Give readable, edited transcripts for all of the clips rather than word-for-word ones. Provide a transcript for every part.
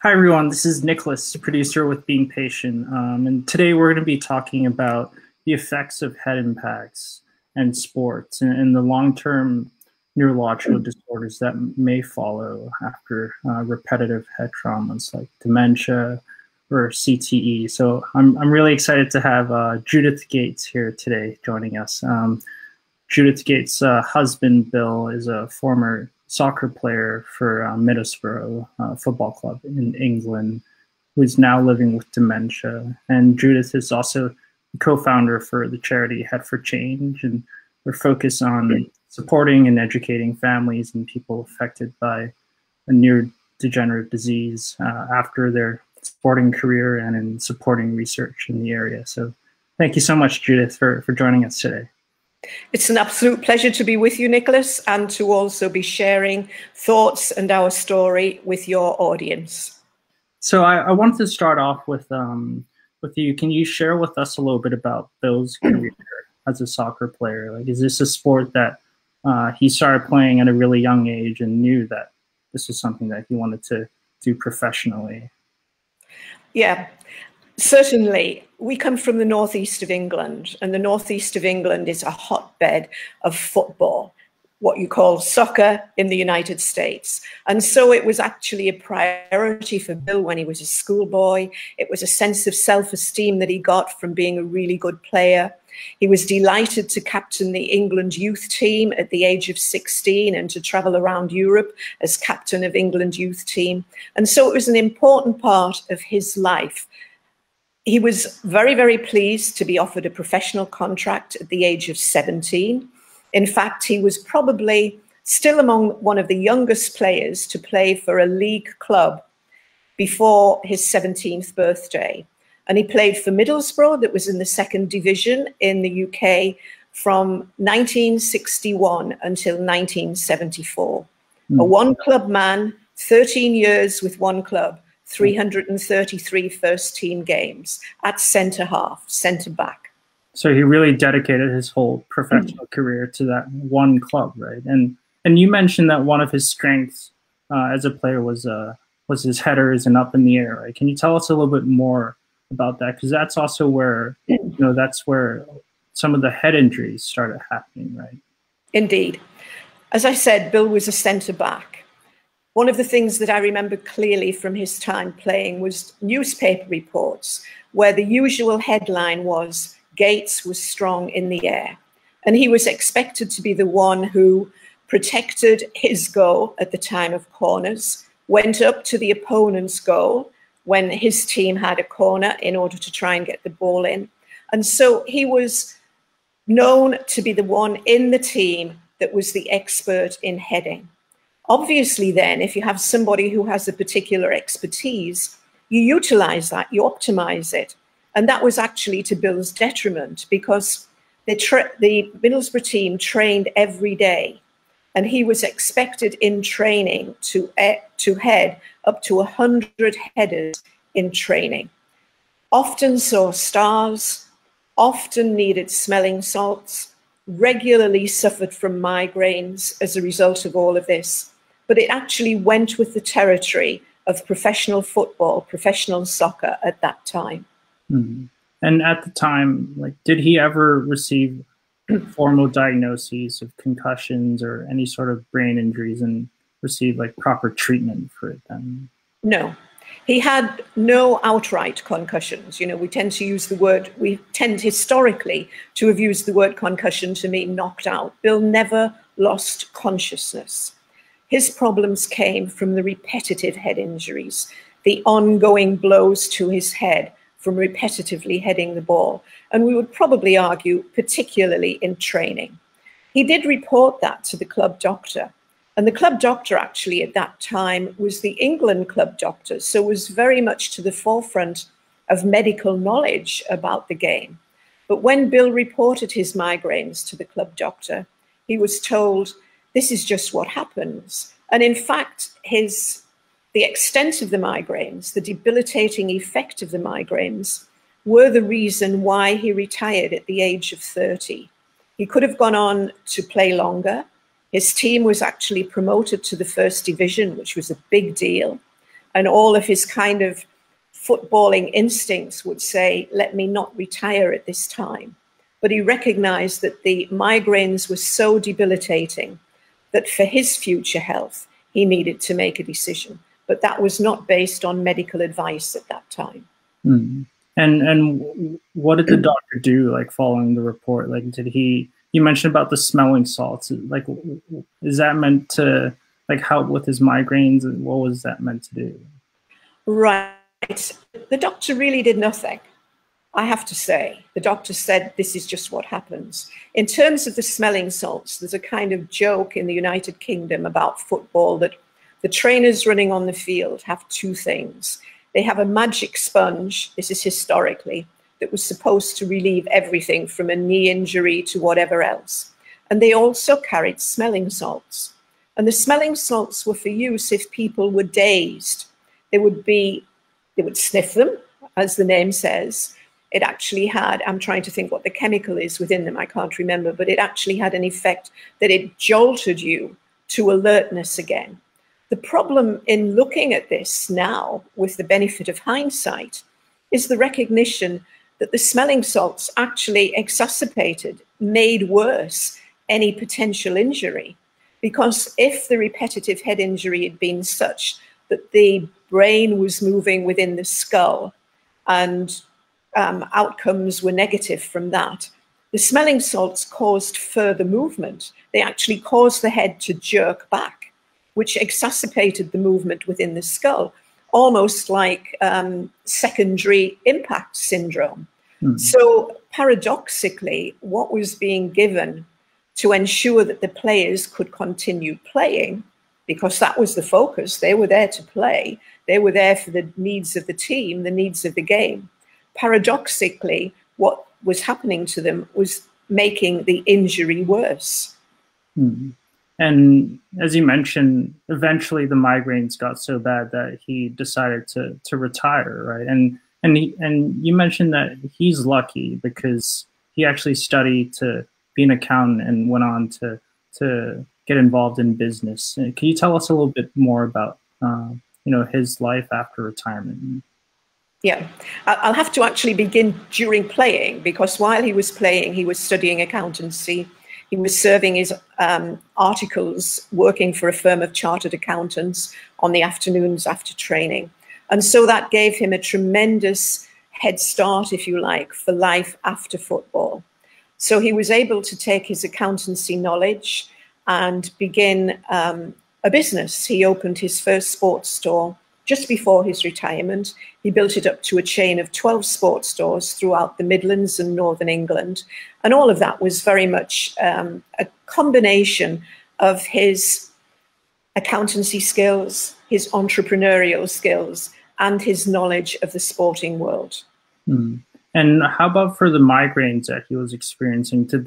Hi everyone, this is Nicholas, producer with Being Patient, and today we're going to be talking about the effects of head impacts and sports and the long-term neurological disorders that may follow after repetitive head traumas like dementia or CTE. So I'm really excited to have Judith Gates here today joining us. Judith Gates' husband, Bill, is a former soccer player for Middlesbrough Football Club in England, who's now living with dementia. And Judith is also the co-founder for the charity Head for Change, and we're focused on supporting and educating families and people affected by a neurodegenerative disease after their sporting career and in supporting research in the area. So thank you so much, Judith, for joining us today. It's an absolute pleasure to be with you, Nicholas, and to also be sharing thoughts and our story with your audience. So I wanted to start off with you. Can you share with us a little bit about Bill's career as a soccer player? Like, is this a sport that he started playing at a really young age and knew that this was something that he wanted to do professionally? Yeah. Certainly, we come from the northeast of England, and the northeast of England is a hotbed of football, what you call soccer in the United States. And so it was actually a priority for Bill when he was a schoolboy. It was a sense of self-esteem that he got from being a really good player. He was delighted to captain the England youth team at the age of 16 and to travel around Europe as captain of England youth team. And so it was an important part of his life. He was very, very pleased to be offered a professional contract at the age of 17. In fact, he was probably still among one of the youngest players to play for a league club before his 17th birthday. And he played for Middlesbrough, that was in the second division in the UK, from 1961 until 1974. A one-club man, 13 years with one club. 333 first team games at centre half, centre back. So he really dedicated his whole professional career to that one club, right? And you mentioned that one of his strengths as a player was his headers and up in the air, right? Can you tell us a little bit more about that? Because that's also where that's where some of the head injuries started happening, right? Indeed. As I said, Bill was a centre back. One of the things that I remember clearly from his time playing was newspaper reports where the usual headline was, Gates was strong in the air. And he was expected to be the one who protected his goal at the time of corners, went up to the opponent's goal when his team had a corner in order to try and get the ball in. And so he was known to be the one in the team that was the expert in heading. Obviously, then, if you have somebody who has a particular expertise, you utilize that, you optimize it. And that was actually to Bill's detriment because the Middlesbrough team trained every day. And he was expected in training to head up to 100 headers in training. Often saw stars, often needed smelling salts, regularly suffered from migraines as a result of all of this. But it actually went with the territory of professional football, professional soccer at that time. Mm-hmm. And at the time, like, did he ever receive formal diagnoses of concussions or any sort of brain injuries and receive like proper treatment for it then? No, he had no outright concussions. You know, we tend historically to have used the word concussion to mean knocked out. Bill never lost consciousness. His problems came from the repetitive head injuries, the ongoing blows to his head from repetitively heading the ball. And we would probably argue, particularly in training. He did report that to the club doctor. And the club doctor actually at that time was the England club doctor, so was very much to the forefront of medical knowledge about the game. But when Bill reported his migraines to the club doctor, he was told, this is just what happens. And in fact, the extent of the migraines, the debilitating effect of the migraines, were the reason why he retired at the age of 30. He could have gone on to play longer. His team was actually promoted to the first division, which was a big deal. and all of his kind of footballing instincts would say, let me not retire at this time. But he recognized that the migraines were so debilitating that for his future health, he needed to make a decision. But that was not based on medical advice at that time. Mm. And what did the doctor do, like, following the report? Like, you mentioned about the smelling salts. Like, is that meant to, like, help with his migraines? And what was that meant to do? Right. The doctor really did nothing, I have to say. The doctor said, this is just what happens. In terms of the smelling salts, there's a kind of joke in the United Kingdom about football that the trainers running on the field have two things. They have a magic sponge, this is historically, that was supposed to relieve everything from a knee injury to whatever else. And they also carried smelling salts. And the smelling salts were for use if people were dazed. They would sniff them, as the name says. It actually had, I'm trying to think what the chemical is within them, I can't remember, but it actually had an effect that it jolted you to alertness again. The problem in looking at this now, with the benefit of hindsight, is the recognition that the smelling salts actually exacerbated, made worse any potential injury. Because if the repetitive head injury had been such that the brain was moving within the skull and outcomes were negative from that, the smelling salts caused further movement. They actually caused the head to jerk back, which exacerbated the movement within the skull, almost like secondary impact syndrome. Mm. So paradoxically, what was being given to ensure that the players could continue playing, because that was the focus, they were there to play, they were there for the needs of the team, the needs of the game. Paradoxically, what was happening to them was making the injury worse. Mm. And as you mentioned, eventually the migraines got so bad that he decided to retire, right? And you mentioned that he's lucky because he actually studied to be an accountant and went on to get involved in business. Can you tell us a little bit more about his life after retirement? Yeah, I'll have to actually begin during playing, because while he was playing, he was studying accountancy. He was serving his articles, working for a firm of chartered accountants on the afternoons after training. And so that gave him a tremendous head start, if you like, for life after football. So he was able to take his accountancy knowledge and begin a business. He opened his first sports store just before his retirement. He built it up to a chain of 12 sports stores throughout the Midlands and Northern England. And all of that was very much a combination of his accountancy skills, his entrepreneurial skills, and his knowledge of the sporting world. Mm. And how about for the migraines that he was experiencing? Did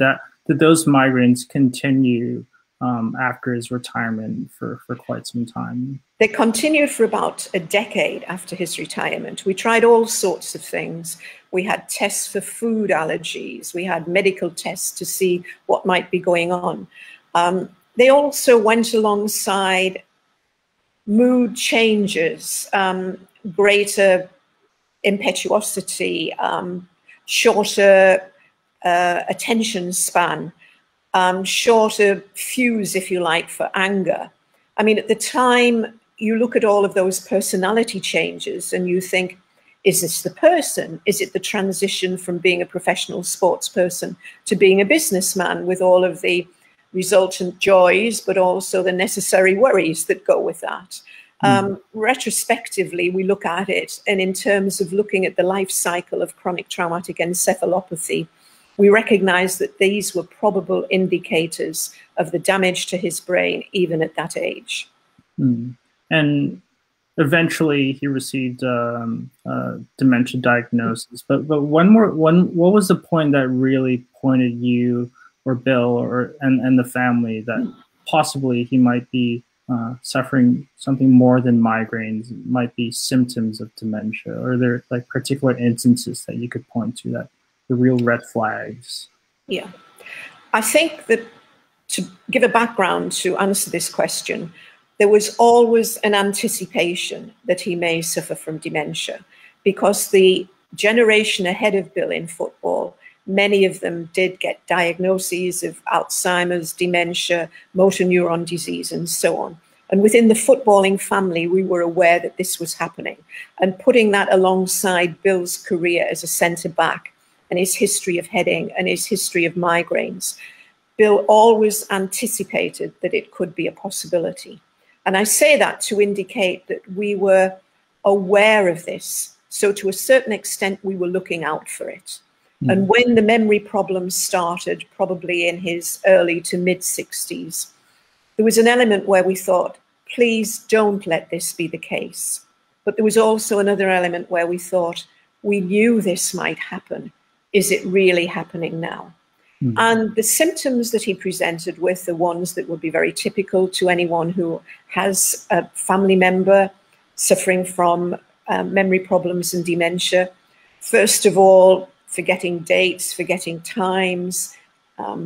those migraines continue after his retirement for quite some time? They continued for about a decade after his retirement. We tried all sorts of things. We had tests for food allergies. We had medical tests to see what might be going on. They also went alongside mood changes, greater impetuosity, shorter attention span, shorter fuse, if you like, for anger. I mean, at the time, you look at all of those personality changes and you think, is this the person? Is it the transition from being a professional sports person to being a businessman with all of the resultant joys, but also the necessary worries that go with that? Retrospectively, we look at it, and in terms of looking at the life cycle of chronic traumatic encephalopathy, we recognize that these were probable indicators of the damage to his brain, even at that age. Mm. And eventually he received a dementia diagnosis. But what was the point that really pointed you or Bill and the family that possibly he might be suffering something more than migraines, might be symptoms of dementia? Or are there like particular instances that you could point to that the real red flags? Yeah, I think that to give a background to answer this question, there was always an anticipation that he may suffer from dementia, because the generation ahead of Bill in football, many of them did get diagnoses of Alzheimer's, dementia, motor neuron disease, and so on. And within the footballing family, we were aware that this was happening. And putting that alongside Bill's career as a centre-back and his history of heading and his history of migraines, Bill always anticipated that it could be a possibility. And I say that to indicate that we were aware of this. So to a certain extent, we were looking out for it. Mm. And when the memory problems started, probably in his early to mid-60s, there was an element where we thought, please don't let this be the case. But there was also another element where we thought, we knew this might happen. Is it really happening now? Mm. And the symptoms that he presented with, the ones that would be very typical to anyone who has a family member suffering from memory problems and dementia. First of all, forgetting dates, forgetting times,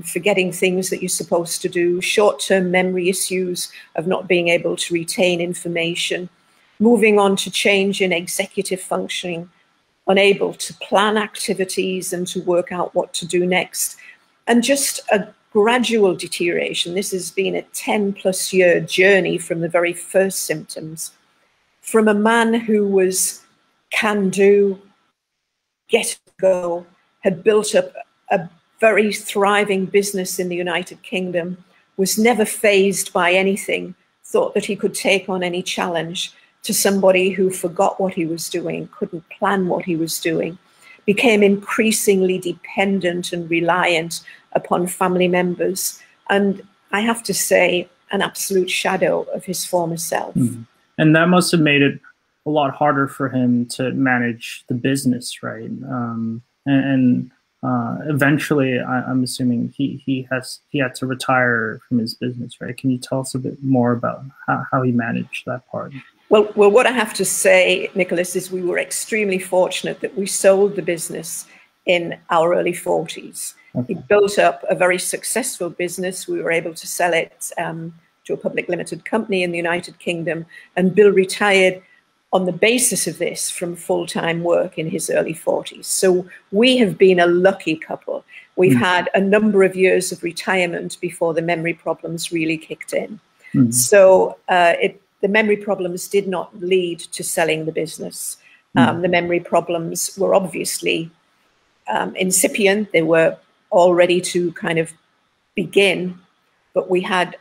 forgetting things that you're supposed to do, short-term memory issues of not being able to retain information, moving on to change in executive functioning, unable to plan activities and to work out what to do next, and just a gradual deterioration. This has been a 10+ year journey from the very first symptoms, from a man who was can do, get go, had built up a very thriving business in the United Kingdom, was never fazed by anything, thought that he could take on any challenge, to somebody who forgot what he was doing, couldn't plan what he was doing, became increasingly dependent and reliant upon family members, and I have to say, an absolute shadow of his former self. Mm. And that must have made it a lot harder for him to manage the business, right? Eventually, I'm assuming he had to retire from his business, right? Can you tell us a bit more about how he managed that part? Well, what I have to say, Nicholas, is we were extremely fortunate that we sold the business in our early 40s. Okay. We built up a very successful business. We were able to sell it to a public limited company in the United Kingdom, and Bill retired on the basis of this from full-time work in his early 40s. So we have been a lucky couple. We've had a number of years of retirement before the memory problems really kicked in. So the memory problems did not lead to selling the business. The memory problems were obviously incipient. They were all ready to kind of begin, but we had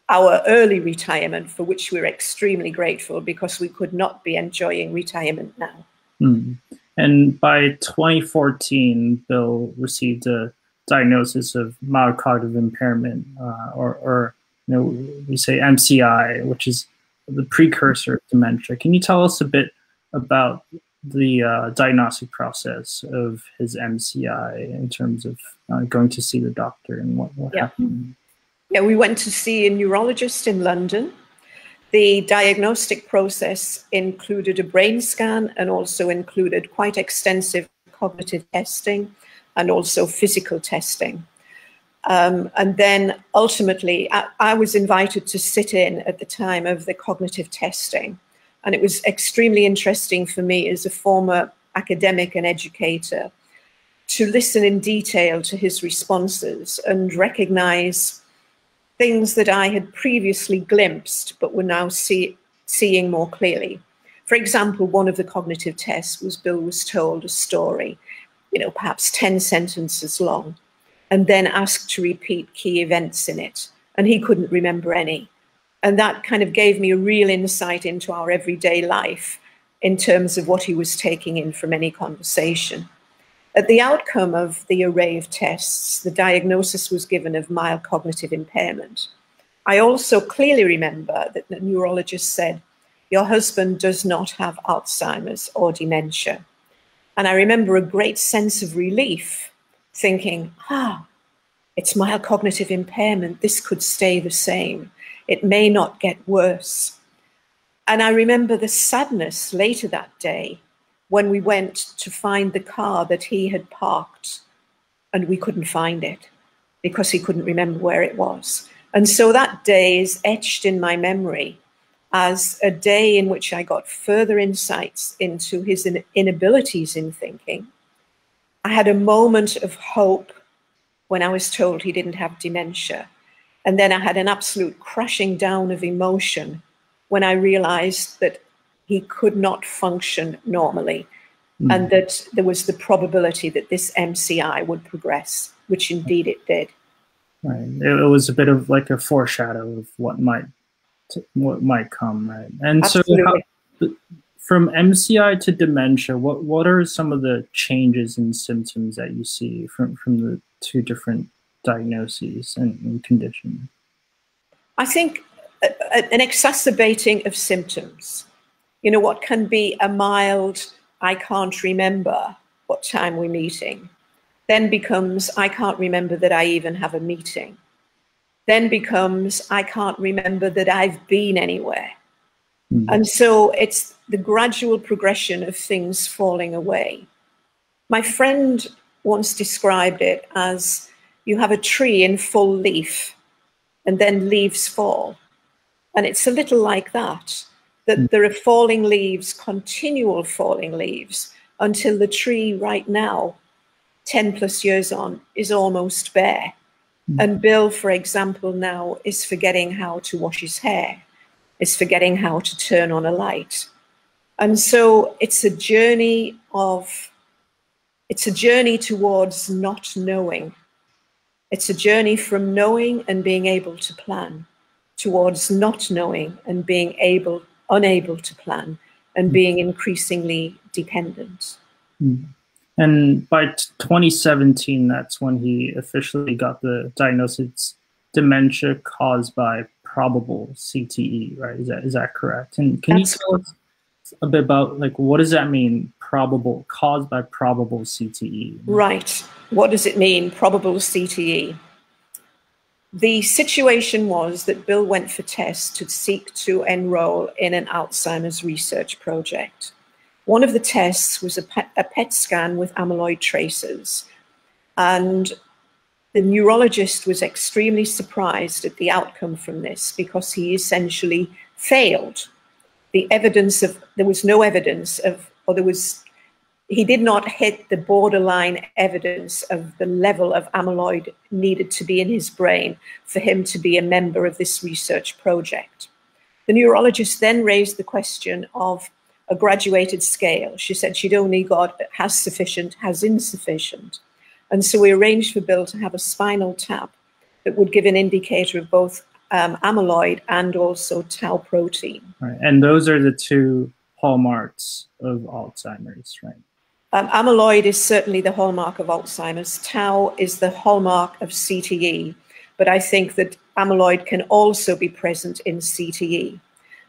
our early retirement, for which we're extremely grateful, because we could not be enjoying retirement now. And by 2014, Bill received a diagnosis of mild cognitive impairment, or we say MCI, which is the precursor of dementia. Can you tell us a bit about the diagnostic process of his MCI in terms of going to see the doctor and what happened? Yeah, we went to see a neurologist in London. The diagnostic process included a brain scan and also included quite extensive cognitive testing and also physical testing. And then ultimately, I was invited to sit in at the time of the cognitive testing. And it was extremely interesting for me as a former academic and educator to listen in detail to his responses and recognize things that I had previously glimpsed, but were now seeing more clearly. For example, one of the cognitive tests was Bill was told a story, perhaps 10 sentences long, and then asked to repeat key events in it, and he couldn't remember any. And that kind of gave me a real insight into our everyday life in terms of what he was taking in from any conversation. At the outcome of the array of tests, the diagnosis was given of mild cognitive impairment. I also clearly remember that the neurologist said, "Your husband does not have Alzheimer's or dementia." And I remember a great sense of relief, thinking, it's mild cognitive impairment. This could stay the same. It may not get worse. And I remember the sadness later that day when we went to find the car that he had parked and we couldn't find it because he couldn't remember where it was. And so that day is etched in my memory as a day in which I got further insights into his inabilities in thinking. I had a moment of hope when I was told he didn't have dementia. And then I had an absolute crashing down of emotion when I realized that he could not function normally, and that there was the probability that this MCI would progress, which indeed it did. Right. It was a bit of like a foreshadow of what might come, right? And Absolutely. so from MCI to dementia, what are some of the changes in symptoms that you see from the two different diagnoses and conditions? I think an exacerbating of symptoms, what can be a mild, I can't remember what time we're meeting, then becomes, I can't remember that I even have a meeting, then becomes, I can't remember that I've been anywhere. And so it's the gradual progression of things falling away. My friend once described it as you have a tree in full leaf and then leaves fall. And it's a little like that there are falling leaves, continual falling leaves, until the tree right now, 10 plus years on, is almost bare. And Bill, for example, now is forgetting how to wash his hair, is forgetting how to turn on a light. And so it's a journey towards not knowing. It's a journey from knowing and being able to plan towards not knowing and being unable to plan and being increasingly dependent. And by 2017, that's when he officially got the diagnosis, dementia caused by probable CTE, right? Is that correct? And can you tell us a bit about, like, what does that mean, caused by probable CTE? Right. What does it mean, probable CTE? The situation was that Bill went for tests to seek to enroll in an Alzheimer's research project. One of the tests was a PET scan with amyloid tracers. And the neurologist was extremely surprised at the outcome from this because he essentially failed. There was no evidence of, he did not hit the borderline evidence of the level of amyloid needed to be in his brain for him to be a member of this research project. The neurologist then raised the question of a graduated scale. She said she'd only got has sufficient, has insufficient. And so we arranged for Bill to have a spinal tap that would give an indicator of both amyloid and also tau protein. Right. And those are the two hallmarks of Alzheimer's, right? Amyloid is certainly the hallmark of Alzheimer's. Tau is the hallmark of CTE, but I think that amyloid can also be present in CTE.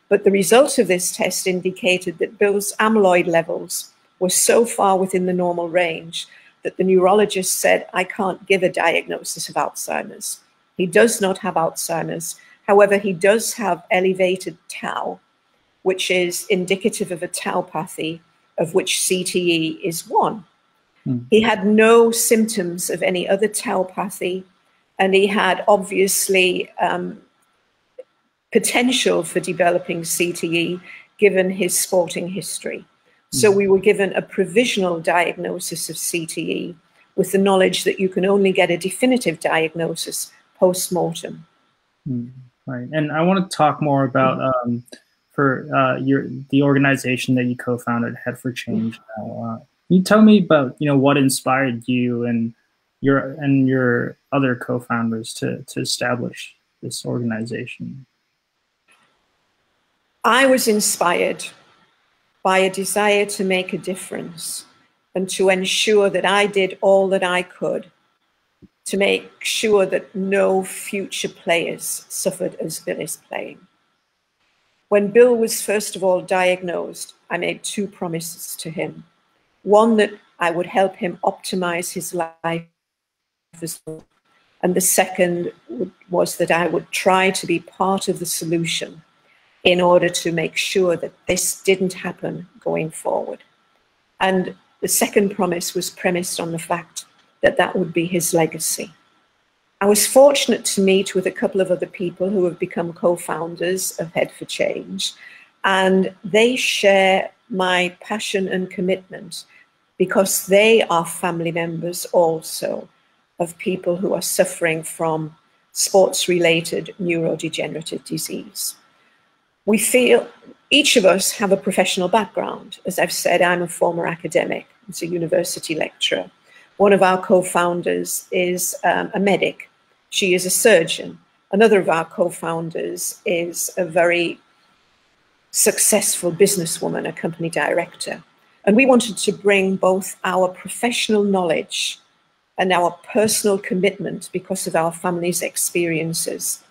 But the result of this test indicated that Bill's amyloid levels were so far within the normal range that the neurologist said, I can't give a diagnosis of Alzheimer's. He does not have Alzheimer's. However, he does have elevated tau, which is indicative of a tauopathy, of which CTE is one. He had no symptoms of any other tauopathy, and he had obviously potential for developing CTE given his sporting history. So we were given a provisional diagnosis of CTE with the knowledge that you can only get a definitive diagnosis post-mortem. Right, and I want to talk more about the organization that you co-founded, Head for Change. Can you tell me about what inspired you and your other co-founders to establish this organization? I was inspired by a desire to make a difference and to ensure that I did all that I could to make sure that no future players suffered as Bill is playing. When Bill was first of all diagnosed, I made two promises to him. One, that I would help him optimize his life, and the second was that I would try to be part of the solution in order to make sure that this didn't happen going forward. And the second promise was premised on the fact that that would be his legacy. I was fortunate to meet with a couple of other people who have become co-founders of Head for Change, and they share my passion and commitment because they are family members also of people who are suffering from sports-related neurodegenerative disease. We feel each of us have a professional background. As I've said, I'm a former academic. I'm a university lecturer. One of our co-founders is a medic. She is a surgeon. Another of our co-founders is a very successful businesswoman, a company director. And we wanted to bring both our professional knowledge and our personal commitment because of our family's experiences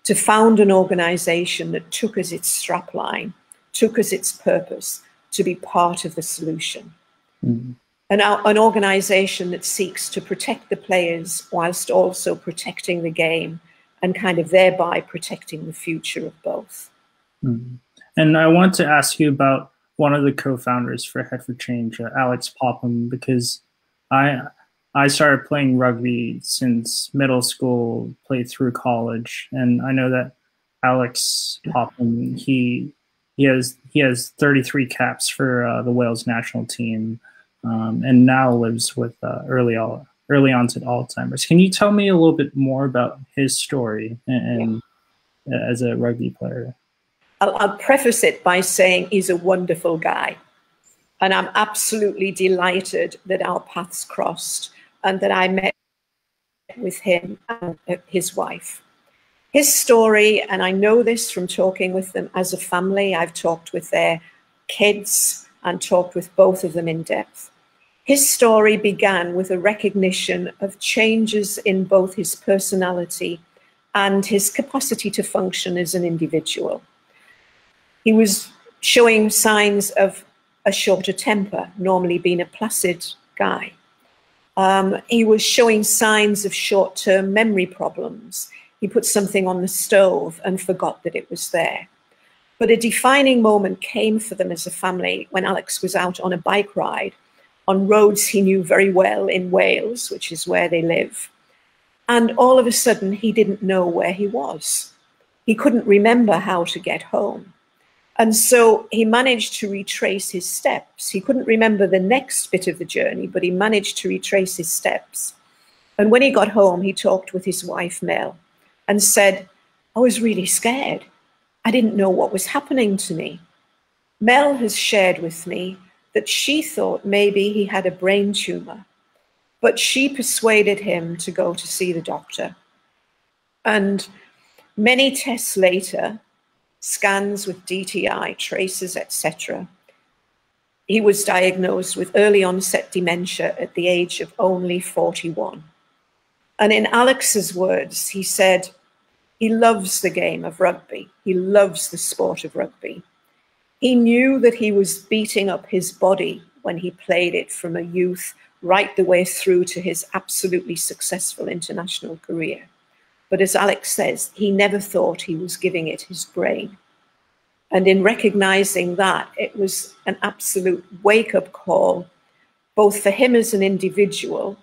to found an organization that took as its strapline, took as its purpose to be part of the solution. Mm-hmm. An organization that seeks to protect the players whilst also protecting the game and kind of thereby protecting the future of both. Mm-hmm. And I want to ask you about one of the co-founders for Head for Change, Alex Popham, because I started playing rugby since middle school, played through college, and I know that Alex Popham, he has 33 caps for the Wales national team, and now lives with early onset Alzheimer's. Can you tell me a little bit more about his story and as a rugby player? I'll preface it by saying he's a wonderful guy, and I'm absolutely delighted that our paths crossed and that I met with him and his wife. His story, and I know this from talking with them as a family, I've talked with their kids and talked with both of them in depth. His story began with a recognition of changes in both his personality and his capacity to function as an individual. He was showing signs of a shorter temper, normally being a placid guy. He was showing signs of short-term memory problems. He put something on the stove and forgot that it was there. But a defining moment came for them as a family when Alex was out on a bike ride on roads he knew very well in Wales, which is where they live. And all of a sudden, he didn't know where he was. He couldn't remember how to get home. And so he managed to retrace his steps. He couldn't remember the next bit of the journey, but he managed to retrace his steps. And when he got home, he talked with his wife, Mel, and said, I was really scared. I didn't know what was happening to me. Mel has shared with me that she thought maybe he had a brain tumor, but she persuaded him to go to see the doctor. And many tests later, scans with DTI, traces, etc., he was diagnosed with early onset dementia at the age of only 41. And in Alex's words, he said, he loves the game of rugby. He loves the sport of rugby. He knew that he was beating up his body when he played it from a youth right the way through to his absolutely successful international career. But as Alex says, he never thought he was giving it his brain. And in recognizing that, it was an absolute wake-up call, both for him as an individual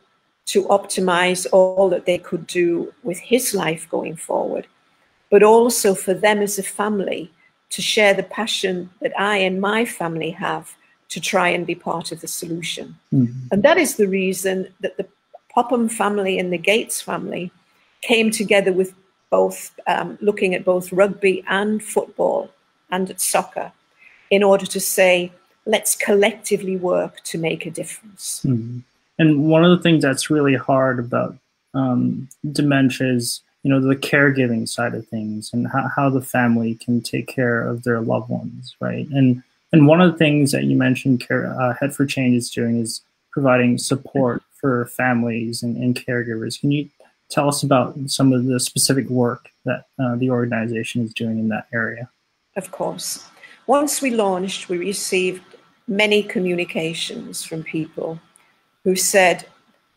to optimize all that they could do with his life going forward, but also for them as a family to share the passion that I and my family have to try and be part of the solution. Mm-hmm. And that is the reason that the Popham family and the Gates family came together with both, looking at both rugby and football and at soccer in order to say, let's collectively work to make a difference. Mm-hmm. And one of the things that's really hard about dementia is, the caregiving side of things and how the family can take care of their loved ones, right? And one of the things that you mentioned Head for Change is doing is providing support for families and caregivers. Can you tell us about some of the specific work that the organization is doing in that area? Of course. Once we launched, we received many communications from people who said,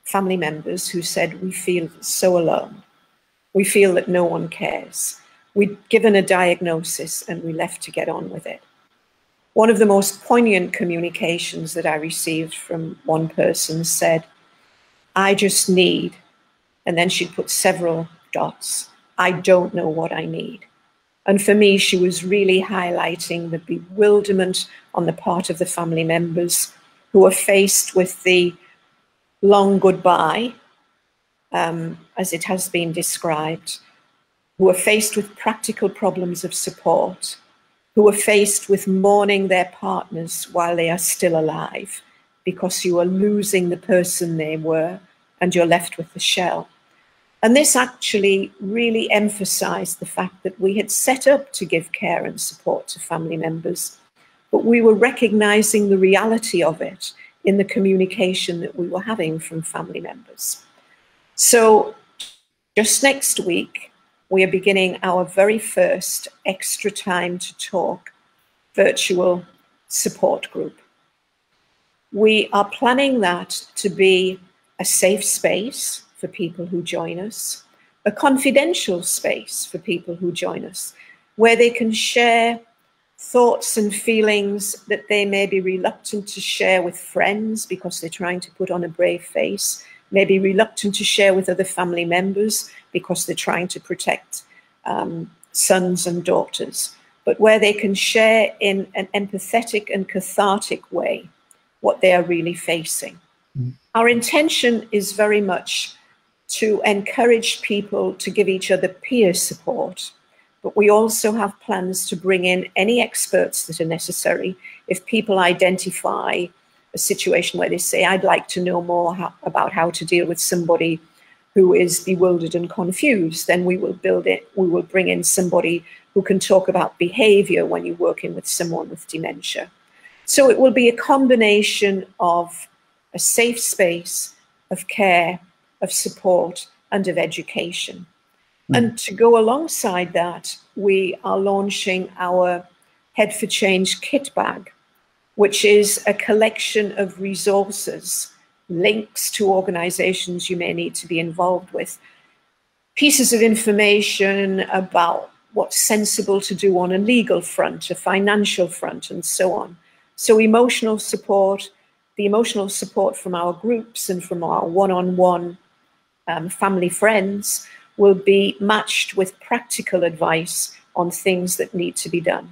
family members who said, we feel so alone. We feel that no one cares. We'd given a diagnosis and we left to get on with it. One of the most poignant communications that I received from one person said, I just need And then she'd put several dots. I don't know what I need. And for me, she was really highlighting the bewilderment on the part of the family members who are faced with the long goodbye, as it has been described, who are faced with practical problems of support, who are faced with mourning their partners while they are still alive, because you are losing the person they were and you're left with the shell. And this actually really emphasized the fact that we had set up to give care and support to family members, but we were recognizing the reality of it in the communication that we were having from family members. So just next week, we are beginning our very first Extra Time to Talk virtual support group. We are planning that to be a safe space for people who join us, a confidential space for people who join us, where they can share thoughts and feelings that they may be reluctant to share with friends because they're trying to put on a brave face, may be reluctant to share with other family members because they're trying to protect sons and daughters, but where they can share in an empathetic and cathartic way what they are really facing. Our intention is very much to encourage people to give each other peer support, but we also have plans to bring in any experts that are necessary. If people identify a situation where they say, I'd like to know more about how to deal with somebody who is bewildered and confused, then we will bring in somebody who can talk about behavior when you're working with someone with dementia. So it will be a combination of a safe space, of care, of support, and of education. And to go alongside that, we are launching our Head for Change kit bag, which is a collection of resources, links to organizations you may need to be involved with, pieces of information about what's sensible to do on a legal front, a financial front, and so on. So emotional support, the emotional support from our groups and from our one-on-one family friends will be matched with practical advice on things that need to be done.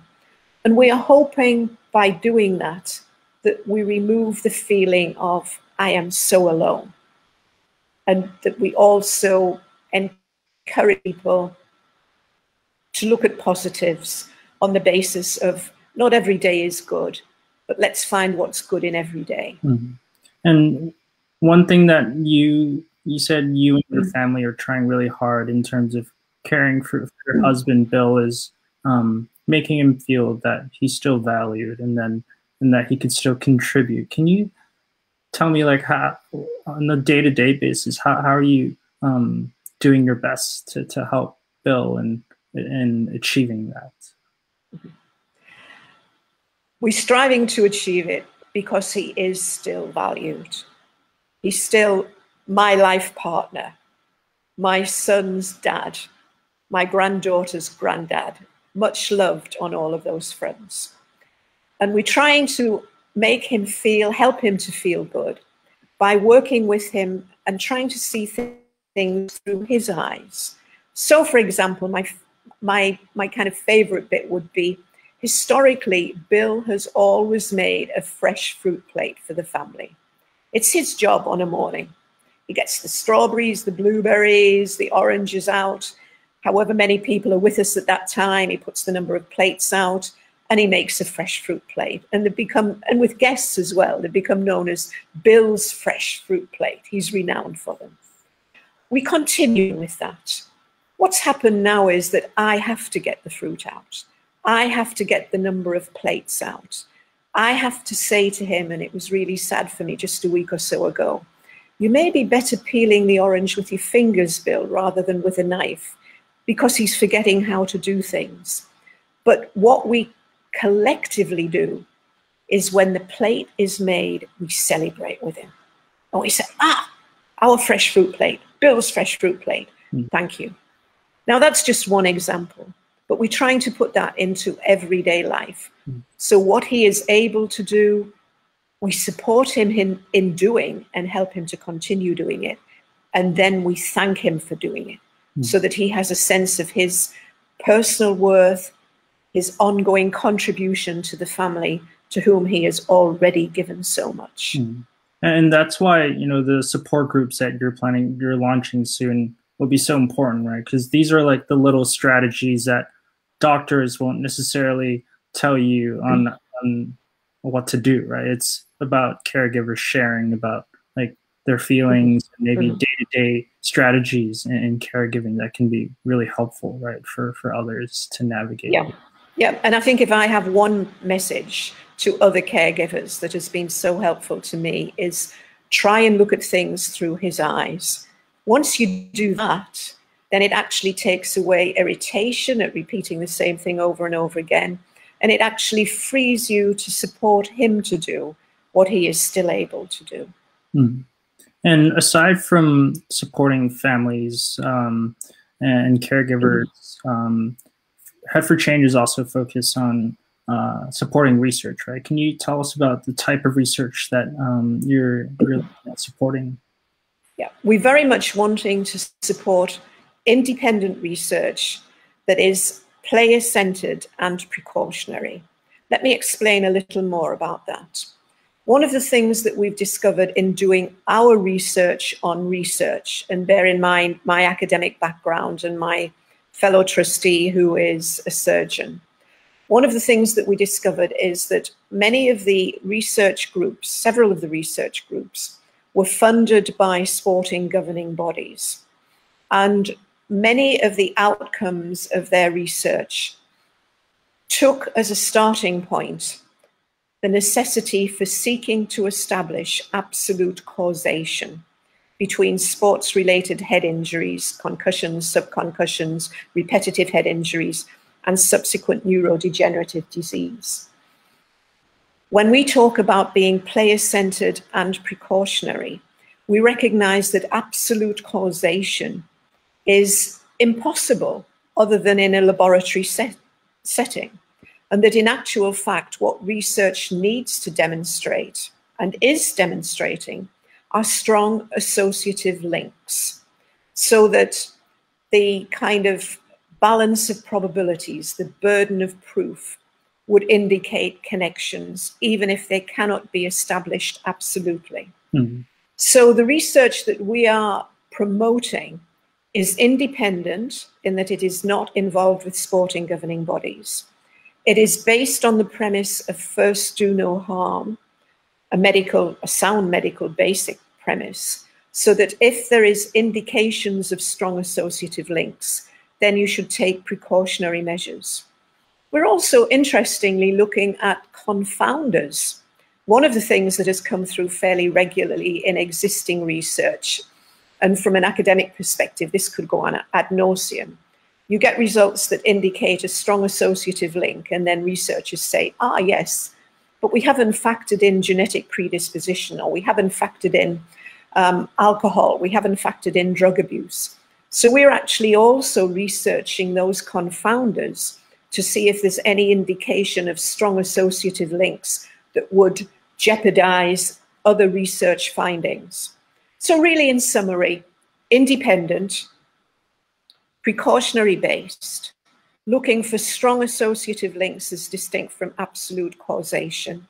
And we are hoping by doing that, that we remove the feeling of, I am so alone. And that we also encourage people to look at positives on the basis of not every day is good, but let's find what's good in every day. Mm-hmm. And one thing that you said you and your family are trying really hard in terms of caring for your husband, Bill, is making him feel that he's still valued and that he could still contribute. Can you tell me, like, how on a day-to-day basis, how are you doing your best to help Bill in achieving that? We're striving to achieve it because he is still valued. He's still my life partner, my son's dad, my granddaughter's granddad, much loved on all of those fronts. And we're trying to make him help him to feel good by working with him and trying to see things through his eyes. So, for example, my kind of favorite bit would be, historically, Bill has always made a fresh fruit plate for the family. It's his job on a morning. He gets the strawberries, the blueberries, the oranges out. However many people are with us at that time, he puts the number of plates out and he makes a fresh fruit plate. And and with guests as well, they become known as Bill's fresh fruit plate. He's renowned for them. We continue with that. What's happened now is that I have to get the fruit out. I have to get the number of plates out. I have to say to him, and it was really sad for me just a week or so ago, you may be better peeling the orange with your fingers, Bill, rather than with a knife, because he's forgetting how to do things. But what we collectively do is when the plate is made, we celebrate with him. And we say, our fresh fruit plate, Bill's fresh fruit plate. Thank you. Now, that's just one example, but we're trying to put that into everyday life. So what he is able to do, we support him in doing and help him to continue doing it. and then we thank him for doing it, so that he has a sense of his personal worth, his ongoing contribution to the family to whom he has already given so much. And that's why, you know, the support groups that you're launching soon will be so important, right? Because these are like the little strategies that doctors won't necessarily tell you on what to do, right? It's about caregivers sharing about like their feelings, and maybe day-to-day strategies in caregiving that can be really helpful, right, for others to navigate. Yeah, and I think if I have one message to other caregivers that has been so helpful to me, is try and look at things through his eyes. Once you do that, then it actually takes away irritation at repeating the same thing over and over again. And it actually frees you to support him to do what he is still able to do. And aside from supporting families and caregivers, Head for Change is also focused on supporting research, right? Can you tell us about the type of research that you're supporting? Yeah, we're very much wanting to support independent research that is player-centered and precautionary. Let me explain a little more about that. One of the things that we've discovered in doing our research on research, and bear in mind my academic background and my fellow trustee who is a surgeon, one of the things that we discovered is that many of the research groups, several of the research groups, were funded by sporting governing bodies. And many of the outcomes of their research took as a starting point the necessity for seeking to establish absolute causation between sports-related head injuries, concussions, subconcussions, repetitive head injuries, and subsequent neurodegenerative disease. When we talk about being player-centered and precautionary, we recognize that absolute causation is impossible other than in a laboratory setting, and that in actual fact, what research needs to demonstrate and is demonstrating are strong associative links, so that the kind of balance of probabilities, the burden of proof, would indicate connections, even if they cannot be established absolutely. So the research that we are promoting is independent in that it is not involved with sporting governing bodies. It is based on the premise of first do no harm, a sound medical basic premise, so that if there is indications of strong associative links, then you should take precautionary measures. We're also interestingly looking at confounders. One of the things that has come through fairly regularly in existing research, and from an academic perspective, this could go on ad nauseum. You get results that indicate a strong associative link, and then researchers say, yes, but we haven't factored in genetic predisposition, or we haven't factored in alcohol, we haven't factored in drug abuse. So we're actually also researching those confounders to see if there's any indication of strong associative links that would jeopardize other research findings. So really, in summary, independent, precautionary based, looking for strong associative links as distinct from absolute causation,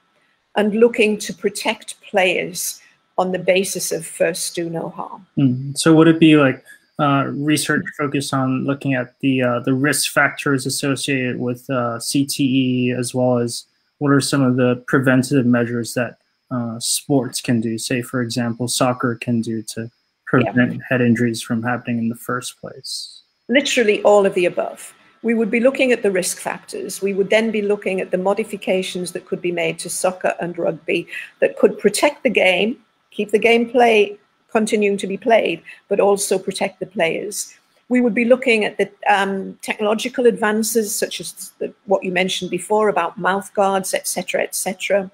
and looking to protect players on the basis of first do no harm. So would it be like research focused on looking at the risk factors associated with CTE, as well as what are some of the preventative measures that sports can do, say, for example, soccer can do to prevent head injuries from happening in the first place? Literally all of the above. We would be looking at the risk factors. We would then be looking at the modifications that could be made to soccer and rugby that could protect the game, keep the gameplay continuing to be played, but also protect the players. We would be looking at the technological advances, such as what you mentioned before about mouth guards, etc., etc.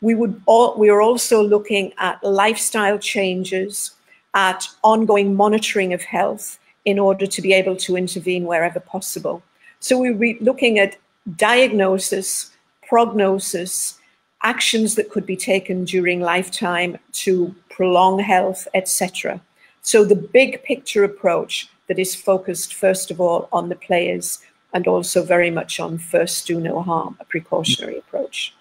We are also looking at lifestyle changes, at ongoing monitoring of health in order to be able to intervene wherever possible. So we'll be looking at diagnosis, prognosis, actions that could be taken during lifetime to prolong health, etc. So the big picture approach that is focused, first of all, on the players and also very much on first do no harm, a precautionary approach.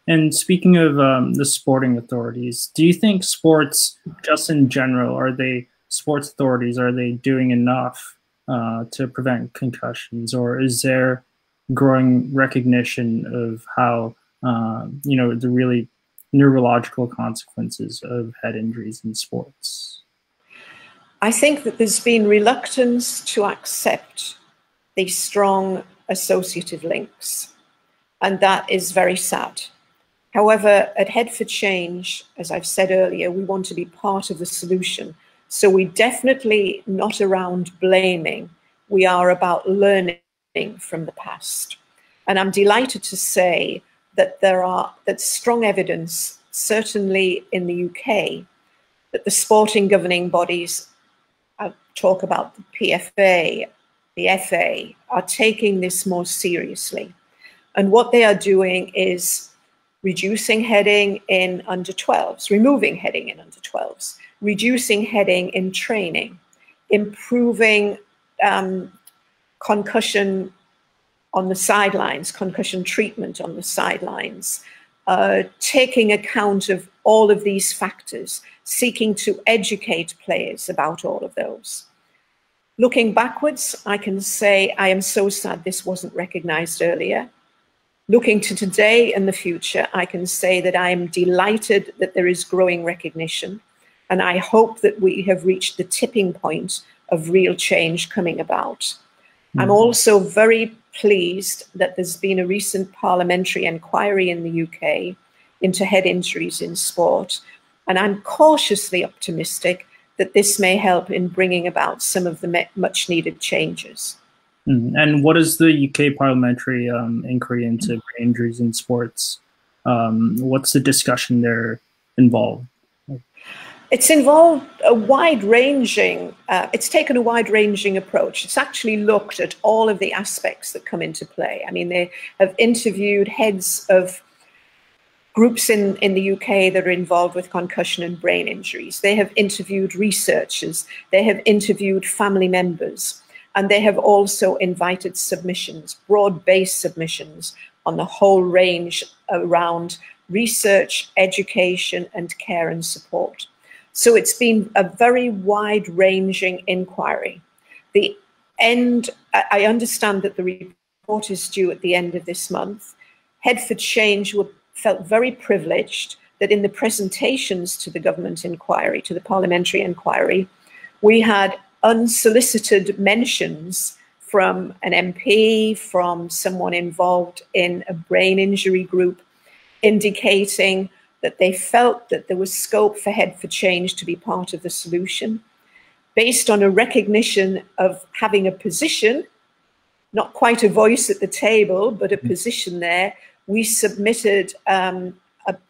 And speaking of the sporting authorities, do you think sports, just in general, sports authorities, are they doing enough to prevent concussions, or is there growing recognition of how, the really neurological consequences of head injuries in sports? I think that there's been reluctance to accept the strong associative links, and that is very sad. However, at Head for Change, as I've said earlier, we want to be part of the solution. So we're definitely not around blaming. We are about learning from the past. And I'm delighted to say that that's strong evidence, certainly in the UK, that the sporting governing bodies, I talk about the PFA, the FA, are taking this more seriously. And what they are doing is reducing heading in under 12s, removing heading in under 12s, reducing heading in training, improving concussion on the sidelines, concussion treatment on the sidelines, taking account of all of these factors, seeking to educate players about all of those. Looking backwards, I can say I am so sad this wasn't recognized earlier. Looking to today and the future, I can say that I am delighted that there is growing recognition, and I hope that we have reached the tipping point of real change coming about. Mm-hmm. I'm also very pleased that there's been a recent parliamentary inquiry in the UK into head injuries in sport, and I'm cautiously optimistic that this may help in bringing about some of the much needed changes. And what is the UK parliamentary inquiry into brain injuries in sports? What's the discussion there involved? It's involved a wide-ranging, it's taken a wide-ranging approach. It's actually looked at all of the aspects that come into play. I mean, they have interviewed heads of groups in the UK that are involved with concussion and brain injuries. They have interviewed researchers. They have interviewed family members. And they have also invited submissions, broad-based submissions on the whole range around research, education, and care and support. So it's been a very wide-ranging inquiry. I understand that the report is due at the end of this month. Head for Change felt very privileged that in the presentations to the government inquiry, to the parliamentary inquiry, we had unsolicited mentions from an MP, from someone involved in a brain injury group, indicating that they felt that there was scope for Head for Change to be part of the solution, based on a recognition of having a position, not quite a voice at the table, but a position there. We submitted a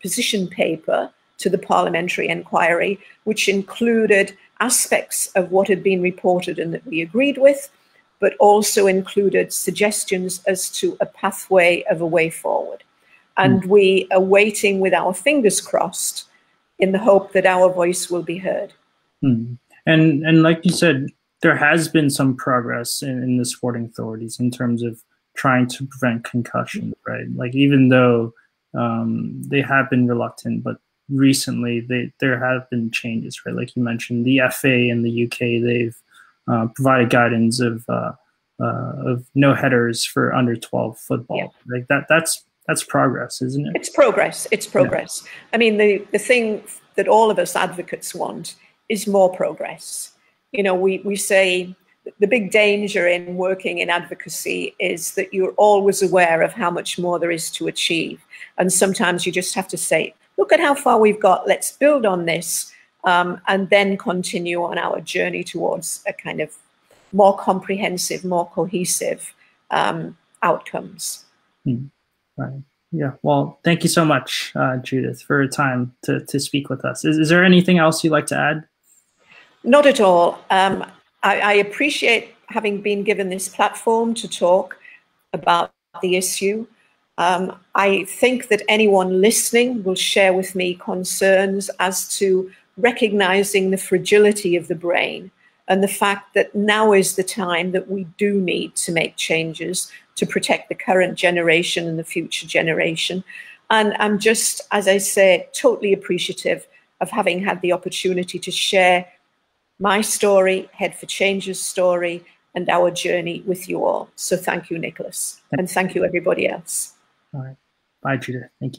position paper to the parliamentary inquiry, which included aspects of what had been reported and that we agreed with, but also included suggestions as to a pathway of a way forward. And we are waiting with our fingers crossed in the hope that our voice will be heard. And like you said, there has been some progress in the sporting authorities in terms of trying to prevent concussion, right? Like, even though they have been reluctant, but recently there have been changes, right? Like you mentioned, the FA in the UK, they've provided guidance of no headers for under 12 football. Yeah. Like that's progress, isn't it? It's progress. It's progress. Yeah. I mean, the thing that all of us advocates want is more progress. You know, we say the big danger in working in advocacy is that you're always aware of how much more there is to achieve. And sometimes you just have to say, look at how far we've got, let's build on this, and then continue on our journey towards a kind of more comprehensive, more cohesive outcomes. Right. Yeah. Well, thank you so much, Judith, for your time to speak with us. Is there anything else you'd like to add? Not at all. I appreciate having been given this platform to talk about the issue. I think that anyone listening will share with me concerns as to recognizing the fragility of the brain and the fact that now is the time that we do need to make changes to protect the current generation and the future generation. And I'm just, as I say, totally appreciative of having had the opportunity to share my story, Head for Change's story, and our journey with you all. So thank you, Nicholas. And thank you, everybody else. All right. Bye, Judith. Thank you.